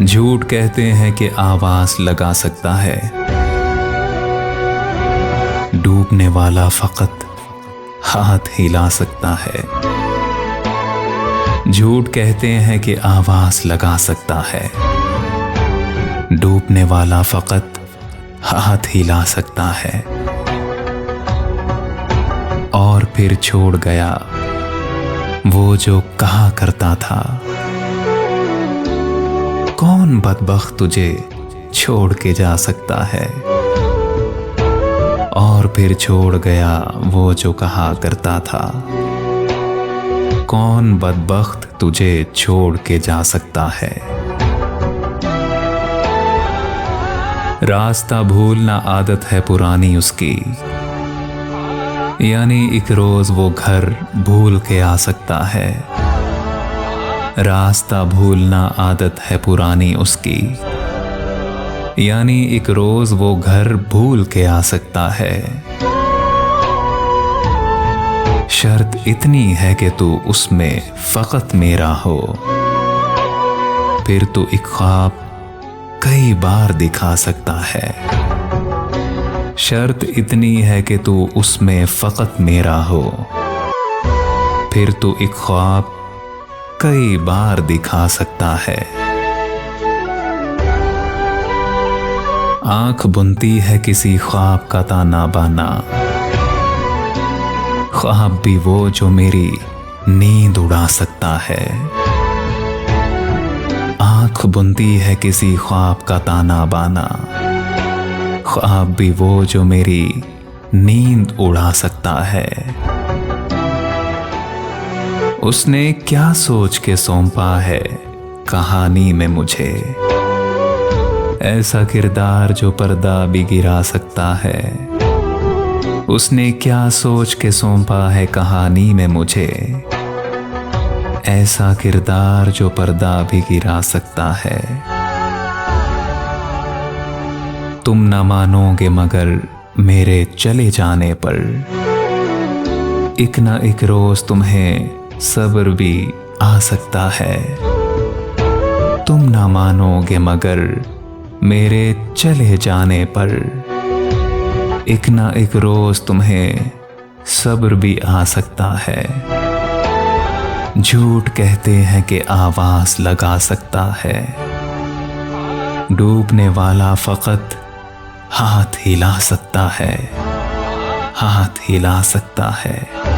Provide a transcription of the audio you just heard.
झूठ कहते हैं कि आवाज लगा सकता है, डूबने वाला फकत हाथ हिला सकता है। झूठ कहते हैं कि आवाज लगा सकता है, डूबने वाला फकत हाथ हिला सकता है। और फिर छोड़ गया वो जो कहा करता था, कौन बदबख्त तुझे छोड़ के जा सकता है। और फिर छोड़ गया वो जो कहा करता था, कौन बदबख्त तुझे छोड़ के जा सकता है। रास्ता भूलना आदत है पुरानी उसकी, यानी एक रोज वो घर भूल के आ सकता है। रास्ता भूलना आदत है पुरानी उसकी, यानी एक रोज वो घर भूल के आ सकता है। शर्त इतनी है कि तू उसमें फकत मेरा हो, फिर तू एक ख्वाब कई बार दिखा सकता है। शर्त इतनी है कि तू उसमें फकत मेरा हो, फिर तू एक ख्वाब कई बार दिखा सकता है। आंख बुनती है किसी ख्वाब का ताना बाना, ख्वाब भी वो जो मेरी नींद उड़ा सकता है। आंख बुनती है किसी ख्वाब का ताना बाना, ख्वाब भी वो जो मेरी नींद उड़ा सकता है। उसने क्या सोच के सौंपा है कहानी में मुझे, ऐसा किरदार जो पर्दा भी गिरा सकता है। उसने क्या सोच के सौंपा है कहानी में मुझे, ऐसा किरदार जो पर्दा भी गिरा सकता है। तुम न मानोगे मगर मेरे चले जाने पर, एक न एक रोज तुम्हें सब्र भी आ सकता है। तुम न मानोगे मगर मेरे चले जाने पर, एक न एक रोज तुम्हें सब्र भी आ सकता है। झूठ कहते हैं कि आवाज लगा सकता है, डूबने वाला फकत हाथ हिला सकता है, हाथ हिला सकता है।